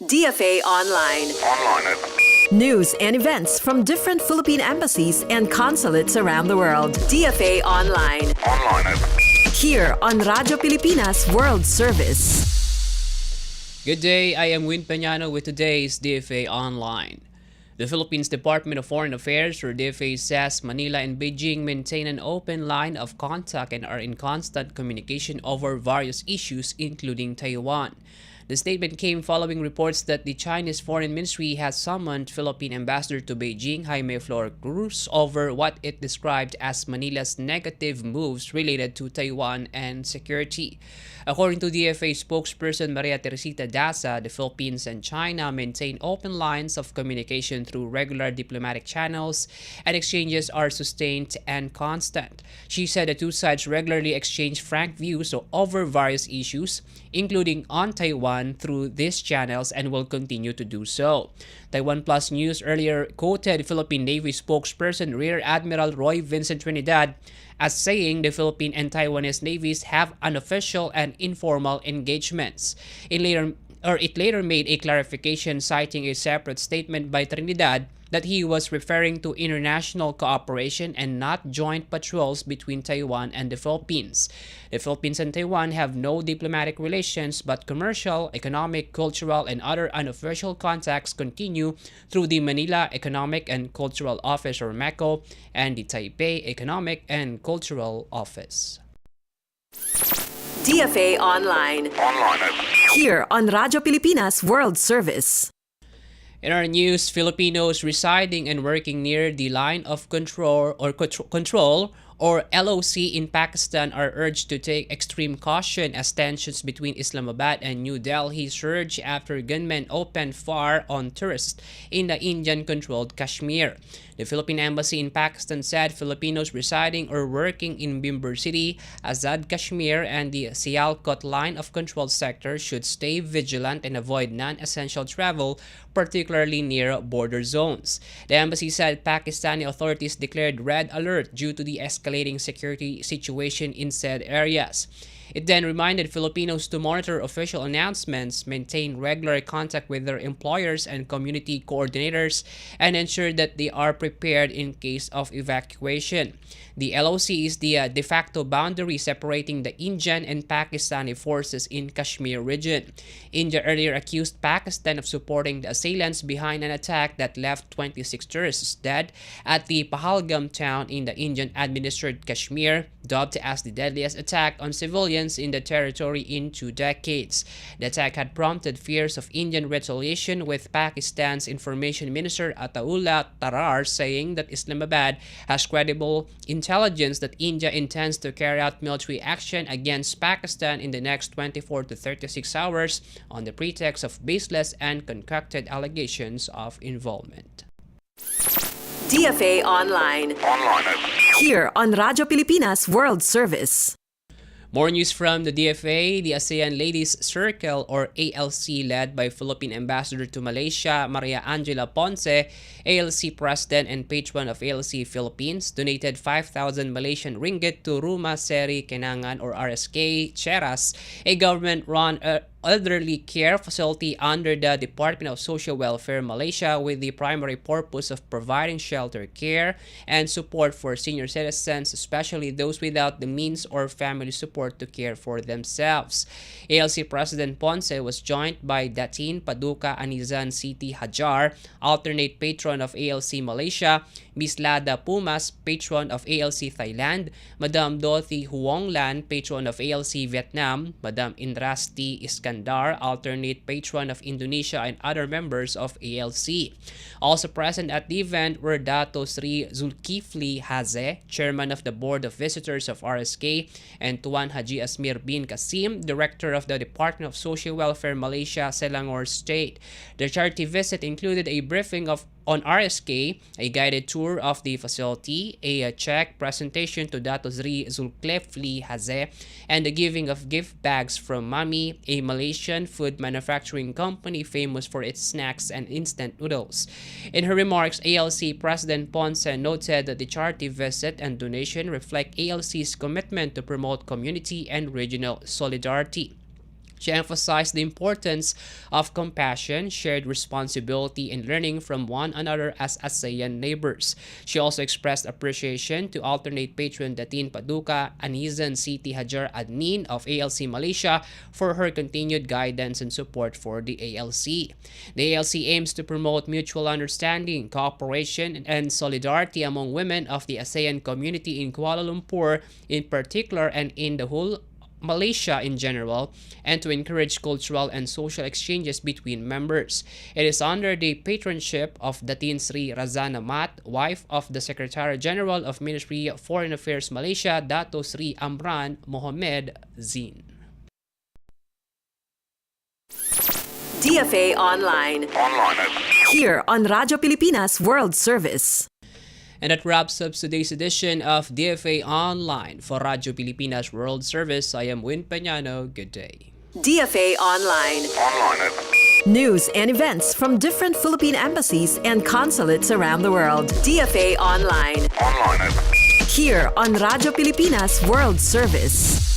DFA Online. News and events from different Philippine embassies and consulates around the world. DFA Online. Here on Radyo Pilipinas World Service. Good day, I am Win Peñano with today's DFA Online. The Philippines Department of Foreign Affairs, or DFA, says Manila and Beijing maintain an open line of contact and are in constant communication over various issues, including Taiwan. The statement came following reports that the Chinese Foreign Ministry has summoned Philippine Ambassador to Beijing, Jaime Flor Cruz, over what it described as Manila's negative moves related to Taiwan and security. According to DFA spokesperson Maria Teresita Daza, the Philippines and China maintain open lines of communication through regular diplomatic channels, and exchanges are sustained and constant. She said the two sides regularly exchange frank views over various issues, including on Taiwan, through these channels, and will continue to do so. Taiwan Plus News earlier quoted Philippine Navy spokesperson Rear Admiral Roy Vincent Trinidad as saying the Philippine and Taiwanese navies have unofficial and informal engagements. It later made a clarification, citing a separate statement by Trinidad that he was referring to international cooperation and not joint patrols between Taiwan and the Philippines. The Philippines and Taiwan have no diplomatic relations, but commercial, economic, cultural, and other unofficial contacts continue through the Manila Economic and Cultural Office, or MECO, and the Taipei Economic and Cultural Office. DFA Online. Here on Radyo Pilipinas World Service. In our news, Filipinos residing and working near the line of control or LOC in Pakistan are urged to take extreme caution as tensions between Islamabad and New Delhi surge after gunmen opened fire on tourists in the Indian-controlled Kashmir. The Philippine Embassy in Pakistan said Filipinos residing or working in Bimber City, Azad Kashmir, and the Sialkot line of control sector should stay vigilant and avoid non-essential travel, particularly near border zones. The embassy said Pakistani authorities declared red alert due to the escalating security situation in said areas. It then reminded Filipinos to monitor official announcements, maintain regular contact with their employers and community coordinators, and ensure that they are prepared in case of evacuation. The LOC is the de facto boundary separating the Indian and Pakistani forces in Kashmir region. India earlier accused Pakistan of supporting the assailants behind an attack that left 26 tourists dead at the Pahalgam town in the Indian-administered Kashmir, dubbed as the deadliest attack on civilians in the territory in 2 decades. The attack had prompted fears of Indian retaliation, with Pakistan's Information Minister Ataullah Tarar saying that Islamabad has credible intelligence that India intends to carry out military action against Pakistan in the next 24 to 36 hours on the pretext of baseless and concocted allegations of involvement. DFA Online. Here on Radyo Pilipinas World Service. More news from the DFA. The ASEAN Ladies Circle, or ALC, led by Philippine Ambassador to Malaysia, Maria Angela Ponce, ALC President and patron of ALC Philippines, donated 5,000 Malaysian ringgit to Rumah Seri Kenangan, or RSK Cheras, a government-run elderly care facility under the Department of Social Welfare Malaysia, with the primary purpose of providing shelter, care, and support for senior citizens, especially those without the means or family support to care for themselves. ALC President Ponce was joined by Datin Paduka Anizan Siti Hajar, alternate patron of ALC Malaysia, Ms. Lada Pumas, patron of ALC Thailand, Madam Dorothy Huong Lan, patron of ALC Vietnam, Madam Indrasti Iskandar, alternate patron of Indonesia, and other members of ALC. Also present at the event were Dato Sri Zulkifli Haze, chairman of the Board of Visitors of RSK, and Tuan Haji Asmir bin Kasim, director of the Department of Social Welfare Malaysia, Selangor State. The charity visit included a briefing on RSK, a guided tour of the facility, a check presentation to Dato Sri Zulkifli Haze, and the giving of gift bags from Mami, a Malaysian food manufacturing company famous for its snacks and instant noodles. In her remarks, ALC President Ponce noted that the charity visit and donation reflect ALC's commitment to promote community and regional solidarity. She emphasized the importance of compassion, shared responsibility, and learning from one another as ASEAN neighbors. She also expressed appreciation to alternate patron Datin Paduka Anizan Siti Hajar Adnin of ALC Malaysia for her continued guidance and support for the ALC. The ALC aims to promote mutual understanding, cooperation, and solidarity among women of the ASEAN community in Kuala Lumpur in particular and in the whole Malaysia in general, and to encourage cultural and social exchanges between members. It is under the patronship of Datin Sri Razana Mat, wife of the Secretary General of Ministry of Foreign Affairs Malaysia, Dato Sri Amran Mohamed Zin. DFA Online. Here on Radyo Pilipinas World Service. And that wraps up today's edition of DFA Online. For Radyo Pilipinas World Service, I am Win Peñano. Good day. DFA Online. News and events from different Philippine embassies and consulates around the world. DFA Online. Here on Radyo Pilipinas World Service.